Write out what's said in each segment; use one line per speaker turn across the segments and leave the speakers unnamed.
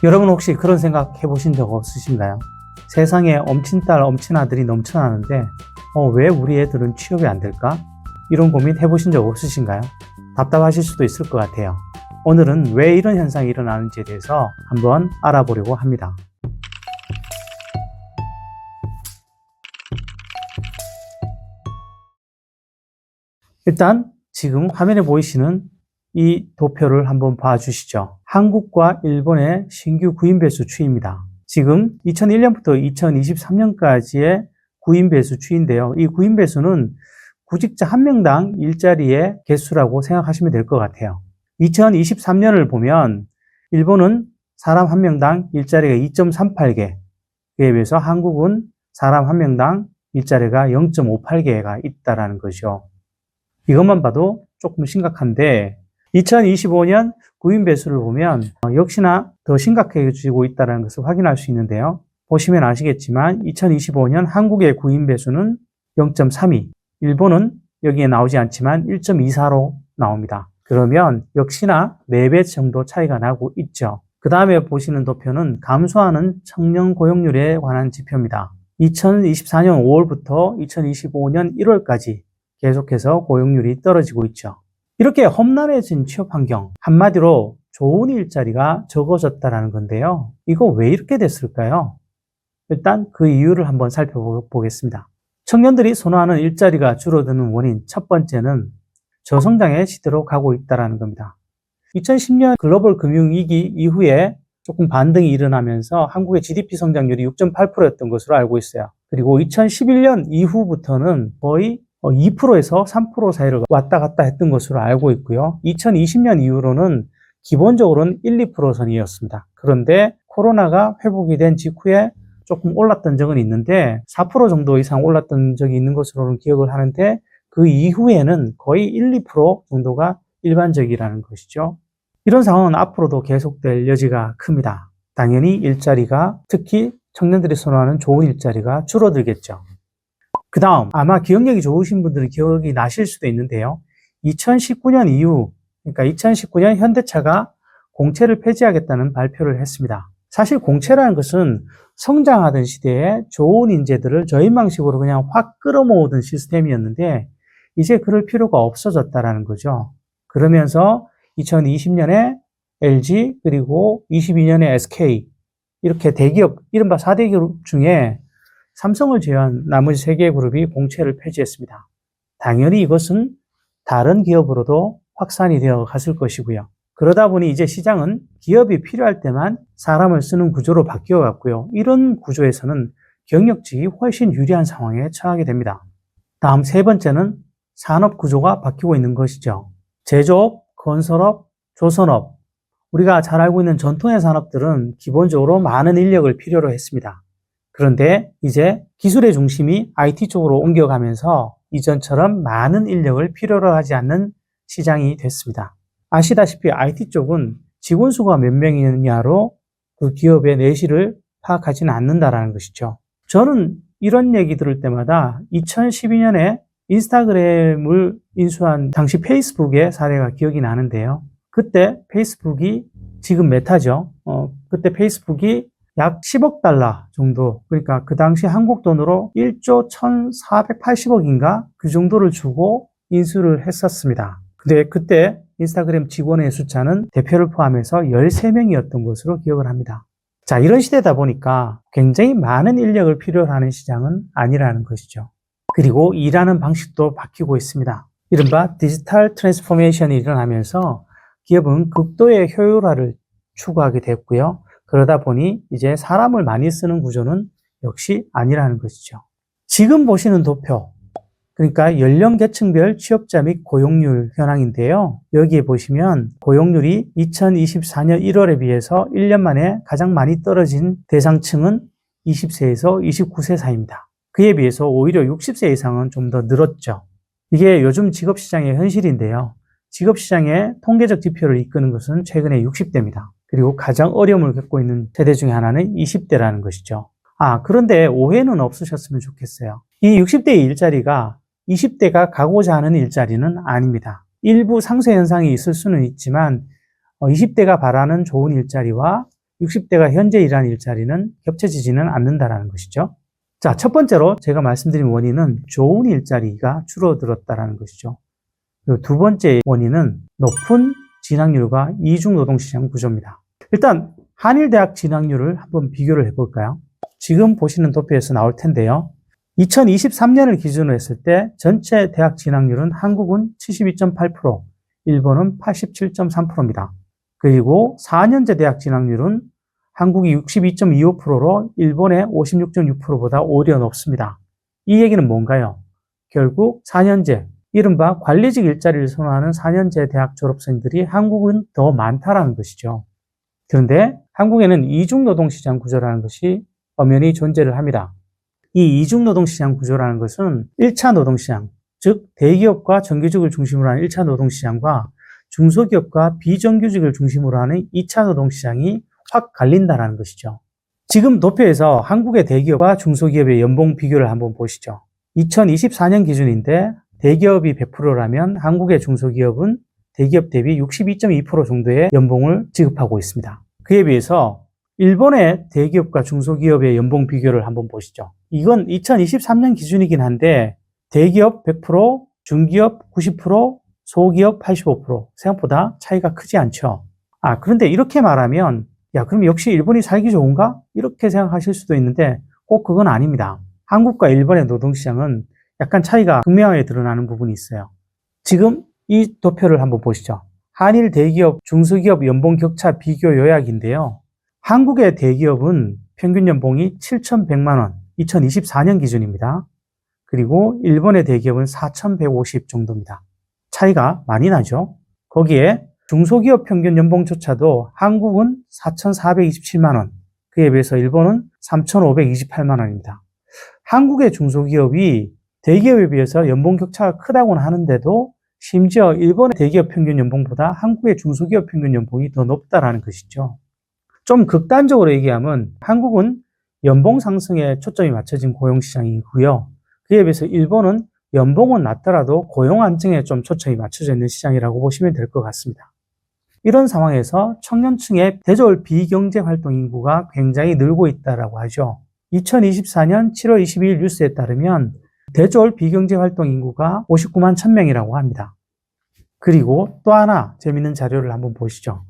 여러분 혹시 그런 생각 해보신 적 없으신가요? 세상에 엄친딸, 엄친아들이 넘쳐나는데 왜 우리 애들은 취업이 안 될까? 이런 고민 해보신 적 없으신가요? 답답하실 수도 있을 것 같아요. 오늘은 왜 이런 현상이 일어나는지에 대해서 한번 알아보려고 합니다. 일단 지금 화면에 보이시는 이 도표를 한번 봐주시죠. 한국과 일본의 신규 구인 배수 추이입니다. 지금 2001년부터 2023년까지의 구인 배수 추이인데요. 이 구인 배수는 구직자 한 명당 일자리의 개수라고 생각하시면 될 것 같아요. 2023년을 보면 일본은 사람 한 명당 일자리가 2.38개, 그에 비해서 한국은 사람 한 명당 일자리가 0.58개가 있다는 것이죠. 이것만 봐도 조금 심각한데 2025년 구인 배수를 보면 역시나 더 심각해지고 있다는 것을 확인할 수 있는데요. 보시면 아시겠지만 2025년 한국의 구인 배수는 0.32, 일본은 여기에 나오지 않지만 1.24로 나옵니다. 그러면 역시나 4배 정도 차이가 나고 있죠. 그 다음에 보시는 도표는 감소하는 청년 고용률에 관한 지표입니다. 2024년 5월부터 2025년 1월까지 계속해서 고용률이 떨어지고 있죠. 이렇게 험난해진 취업 환경, 한마디로 좋은 일자리가 적어졌다는 건데요. 이거 왜 이렇게 됐을까요? 일단 그 이유를 한번 살펴보겠습니다. 청년들이 선호하는 일자리가 줄어드는 원인 첫 번째는 저성장의 시대로 가고 있다는 겁니다. 2010년 글로벌 금융위기 이후에 조금 반등이 일어나면서 한국의 GDP 성장률이 6.8%였던 것으로 알고 있어요. 그리고 2011년 이후부터는 거의 2%에서 3% 사이를 왔다 갔다 했던 것으로 알고 있고요. 2020년 이후로는 기본적으로는 1, 2% 선이었습니다. 그런데 코로나가 회복이 된 직후에 조금 올랐던 적은 있는데 4% 정도 이상 올랐던 적이 있는 것으로는 기억을 하는데 그 이후에는 거의 1, 2% 정도가 일반적이라는 것이죠. 이런 상황은 앞으로도 계속될 여지가 큽니다. 당연히 일자리가, 특히 청년들이 선호하는 좋은 일자리가 줄어들겠죠. 그 다음 아마 기억력이 좋으신 분들은 기억이 나실 수도 있는데요. 2019년 이후, 그러니까 2019년 현대차가 공채를 폐지하겠다는 발표를 했습니다. 사실 공채라는 것은 성장하던 시대에 좋은 인재들을 저인망식으로 그냥 확 끌어모으던 시스템이었는데 이제 그럴 필요가 없어졌다는 거죠. 그러면서 2020년에 LG 그리고 22년에 SK 이렇게 대기업, 이른바 4대 기업 중에 삼성을 제외한 나머지 3개의 그룹이 공채를 폐지했습니다. 당연히 이것은 다른 기업으로도 확산이 되어 갔을 것이고요. 그러다 보니 이제 시장은 기업이 필요할 때만 사람을 쓰는 구조로 바뀌어 갔고요. 이런 구조에서는 경력직이 훨씬 유리한 상황에 처하게 됩니다. 다음 세 번째는 산업 구조가 바뀌고 있는 것이죠. 제조업, 건설업, 조선업, 우리가 잘 알고 있는 전통의 산업들은 기본적으로 많은 인력을 필요로 했습니다. 그런데 이제 기술의 중심이 IT 쪽으로 옮겨가면서 이전처럼 많은 인력을 필요로 하지 않는 시장이 됐습니다. 아시다시피 IT 쪽은 직원 수가 몇 명이냐로 그 기업의 내실을 파악하지는 않는다라는 것이죠. 저는 이런 얘기 들을 때마다 2012년에 인스타그램을 인수한 당시 페이스북의 사례가 기억이 나는데요. 그때 페이스북이 지금 메타죠. 그때 페이스북이 약 10억 달러 정도, 그러니까 그 당시 한국 돈으로 1조 1,480억인가 그 정도를 주고 인수를 했었습니다. 근데 그때 인스타그램 직원의 숫자는 대표를 포함해서 13명이었던 것으로 기억을 합니다. 자, 이런 시대다 보니까 굉장히 많은 인력을 필요로 하는 시장은 아니라는 것이죠. 그리고 일하는 방식도 바뀌고 있습니다. 이른바 디지털 트랜스포메이션이 일어나면서 기업은 극도의 효율화를 추구하게 됐고요. 그러다 보니 이제 사람을 많이 쓰는 구조는 역시 아니라는 것이죠. 지금 보시는 도표, 그러니까 연령 계층별 취업자 및 고용률 현황인데요. 여기에 보시면 고용률이 2024년 1월에 비해서 1년 만에 가장 많이 떨어진 대상층은 20세에서 29세 사이입니다. 그에 비해서 오히려 60세 이상은 좀 더 늘었죠. 이게 요즘 직업시장의 현실인데요. 직업시장의 통계적 지표를 이끄는 것은 최근에 60대입니다. 그리고 가장 어려움을 겪고 있는 세대 중에 하나는 20대라는 것이죠. 그런데 오해는 없으셨으면 좋겠어요. 이 60대의 일자리가 20대가 가고자 하는 일자리는 아닙니다. 일부 상쇄 현상이 있을 수는 있지만 20대가 바라는 좋은 일자리와 60대가 현재 일하는 일자리는 겹쳐지지는 않는다라는 것이죠. 자, 첫 번째로 제가 말씀드린 원인은 좋은 일자리가 줄어들었다라는 것이죠. 그리고 두 번째 원인은 높은 진학률과 이중 노동시장 구조입니다. 일단 한일대학 진학률을 한번 비교를 해볼까요? 지금 보시는 도표에서 나올 텐데요. 2023년을 기준으로 했을 때 전체 대학 진학률은 한국은 72.8%, 일본은 87.3%입니다. 그리고 4년제 대학 진학률은 한국이 62.25%로 일본의 56.6%보다 오히려 높습니다. 이 얘기는 뭔가요? 결국 4년제, 이른바 관리직 일자리를 선호하는 4년제 대학 졸업생들이 한국은 더 많다라는 것이죠. 그런데 한국에는 이중노동시장 구조라는 것이 엄연히 존재를 합니다. 이 이중노동시장 구조라는 것은 1차 노동시장, 즉 대기업과 정규직을 중심으로 하는 1차 노동시장과 중소기업과 비정규직을 중심으로 하는 2차 노동시장이 확 갈린다는 것이죠. 지금 도표에서 한국의 대기업과 중소기업의 연봉 비교를 한번 보시죠. 2024년 기준인데 대기업이 100%라면 한국의 중소기업은 대기업 대비 62.2% 정도의 연봉을 지급하고 있습니다. 그에 비해서 일본의 대기업과 중소기업의 연봉 비교를 한번 보시죠. 이건 2023년 기준이긴 한데 대기업 100%, 중기업 90%, 소기업 85%, 생각보다 차이가 크지 않죠. 그런데 이렇게 말하면 그럼 역시 일본이 살기 좋은가? 이렇게 생각하실 수도 있는데 꼭 그건 아닙니다. 한국과 일본의 노동시장은 약간 차이가 극명하게 드러나는 부분이 있어요. 지금 이 도표를 한번 보시죠. 한일 대기업, 중소기업 연봉 격차 비교 요약인데요. 한국의 대기업은 평균 연봉이 7,100만 원, 2024년 기준입니다. 그리고 일본의 대기업은 4,150 정도입니다. 차이가 많이 나죠. 거기에 중소기업 평균 연봉조차도 한국은 4,427만 원, 그에 비해서 일본은 3,528만 원입니다. 한국의 중소기업이 대기업에 비해서 연봉 격차가 크다고는 하는데도 심지어 일본의 대기업 평균 연봉보다 한국의 중소기업 평균 연봉이 더 높다라는 것이죠. 좀 극단적으로 얘기하면 한국은 연봉 상승에 초점이 맞춰진 고용시장이고요. 그에 비해서 일본은 연봉은 낮더라도 고용 안정에 좀 초점이 맞춰져 있는 시장이라고 보시면 될 것 같습니다. 이런 상황에서 청년층의 대졸 비경제활동 인구가 굉장히 늘고 있다고 하죠. 2024년 7월 22일 뉴스에 따르면 대졸 비경제활동 인구가 59만 1000명이라고 합니다. 그리고 또 하나 재밌는 자료를 한번 보시죠.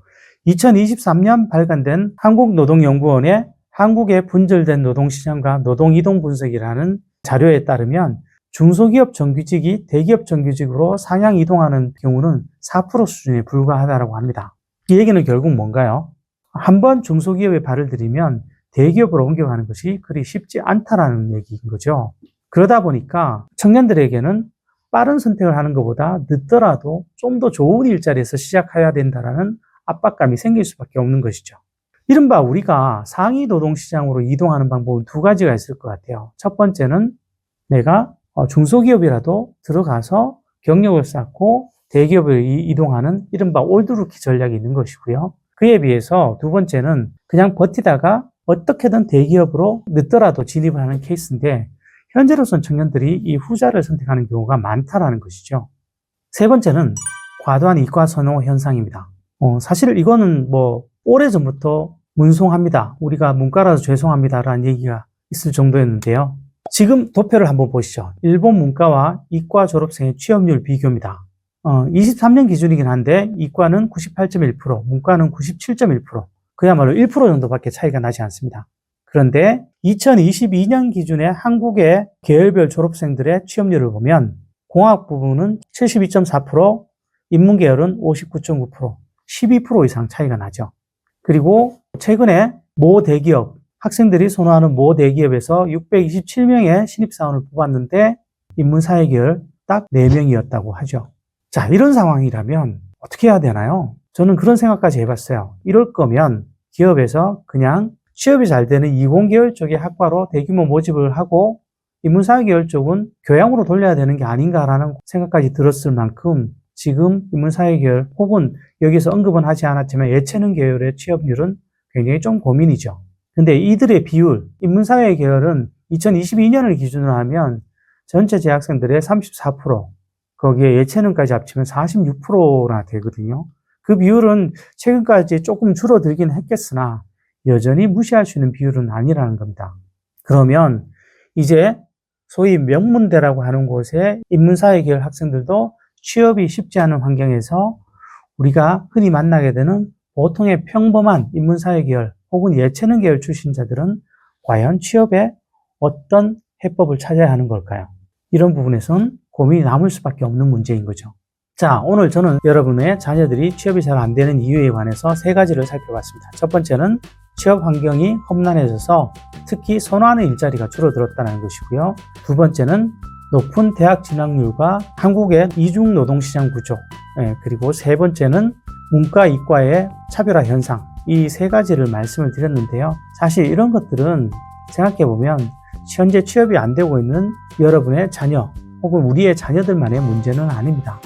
2023년 발간된 한국노동연구원의 한국의 분절된 노동시장과 노동이동 분석이라는 자료에 따르면 중소기업 정규직이 대기업 정규직으로 상향 이동하는 경우는 4% 수준에 불과하다고 합니다. 이 얘기는 결국 뭔가요? 한번 중소기업에 발을 들이면 대기업으로 옮겨가는 것이 그리 쉽지 않다라는 얘기인 거죠. 그러다 보니까 청년들에게는 빠른 선택을 하는 것보다 늦더라도 좀 더 좋은 일자리에서 시작해야 된다는 압박감이 생길 수밖에 없는 것이죠. 이른바 우리가 상위 노동시장으로 이동하는 방법은 두 가지가 있을 것 같아요. 첫 번째는 내가 중소기업이라도 들어가서 경력을 쌓고 대기업을 이동하는 이른바 올드루키 전략이 있는 것이고요. 그에 비해서 두 번째는 그냥 버티다가 어떻게든 대기업으로 늦더라도 진입을 하는 케이스인데 현재로선 청년들이 이 후자를 선택하는 경우가 많다라는 것이죠. 세 번째는 과도한 이과 선호 현상입니다. 사실 이거는 오래전부터 문송합니다. 우리가 문과라서 죄송합니다라는 얘기가 있을 정도였는데요. 지금 도표를 한번 보시죠. 일본 문과와 이과 졸업생의 취업률 비교입니다. 23년 기준이긴 한데 이과는 98.1%, 문과는 97.1%, 그야말로 1% 정도밖에 차이가 나지 않습니다. 그런데 2022년 기준의 한국의 계열별 졸업생들의 취업률을 보면 공학 부분은 72.4%, 인문계열은 59.9%, 12% 이상 차이가 나죠. 그리고 최근에 모 대기업, 학생들이 선호하는 모 대기업에서 627명의 신입사원을 뽑았는데 인문사회계열 딱 4명이었다고 하죠. 자, 이런 상황이라면 어떻게 해야 되나요? 저는 그런 생각까지 해봤어요. 이럴 거면 기업에서 그냥 취업이 잘 되는 이공계열 쪽의 학과로 대규모 모집을 하고 인문사회계열 쪽은 교양으로 돌려야 되는 게 아닌가라는 생각까지 들었을 만큼 지금 인문사회계열 혹은 여기서 언급은 하지 않았지만 예체능 계열의 취업률은 굉장히 좀 고민이죠. 근데 이들의 비율, 인문사회 계열은 2022년을 기준으로 하면 전체 재학생들의 34%, 거기에 예체능까지 합치면 46%나 되거든요. 그 비율은 최근까지 조금 줄어들긴 했겠으나 여전히 무시할 수 있는 비율은 아니라는 겁니다. 그러면 이제 소위 명문대라고 하는 곳에 인문사회 계열 학생들도 취업이 쉽지 않은 환경에서 우리가 흔히 만나게 되는 보통의 평범한 인문사회 계열 혹은 예체능 계열 출신자들은 과연 취업에 어떤 해법을 찾아야 하는 걸까요? 이런 부분에서는 고민이 남을 수밖에 없는 문제인 거죠. 자, 오늘 저는 여러분의 자녀들이 취업이 잘 안 되는 이유에 관해서 3가지를 살펴봤습니다. 첫 번째는 취업 환경이 험난해져서 특히 선호하는 일자리가 줄어들었다는 것이고요. 두 번째는 높은 대학 진학률과 한국의 이중 노동시장 구조, 그리고 세 번째는 문과, 이과의 차별화 현상, 이 3가지를 말씀을 드렸는데요. 사실 이런 것들은 생각해보면 현재 취업이 안 되고 있는 여러분의 자녀 혹은 우리의 자녀들만의 문제는 아닙니다.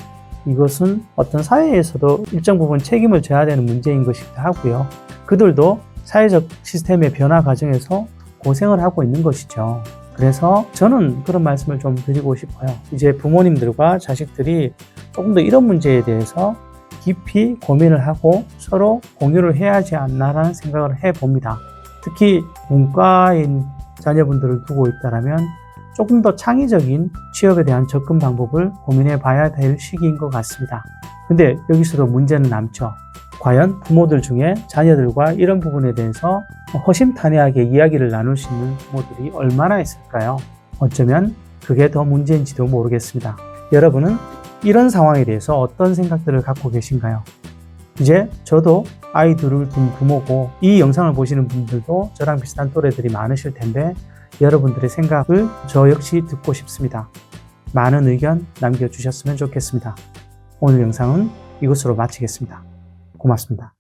이것은 어떤 사회에서도 일정 부분 책임을 져야 되는 문제인 것이기도 하고요. 그들도 사회적 시스템의 변화 과정에서 고생을 하고 있는 것이죠. 그래서 저는 그런 말씀을 좀 드리고 싶어요. 이제 부모님들과 자식들이 조금 더 이런 문제에 대해서 깊이 고민을 하고 서로 공유를 해야 하지 않나라는 생각을 해봅니다. 특히 문과인 자녀분들을 두고 있다면 조금 더 창의적인 취업에 대한 접근 방법을 고민해 봐야 될 시기인 것 같습니다. 근데 여기서도 문제는 남죠. 과연 부모들 중에 자녀들과 이런 부분에 대해서 허심탄회하게 이야기를 나눌 수 있는 부모들이 얼마나 있을까요? 어쩌면 그게 더 문제인지도 모르겠습니다. 여러분은 이런 상황에 대해서 어떤 생각들을 갖고 계신가요? 이제 저도 아이 둘을 둔 부모고 이 영상을 보시는 분들도 저랑 비슷한 또래들이 많으실 텐데 여러분들의 생각을 저 역시 듣고 싶습니다. 많은 의견 남겨주셨으면 좋겠습니다. 오늘 영상은 이것으로 마치겠습니다. 고맙습니다.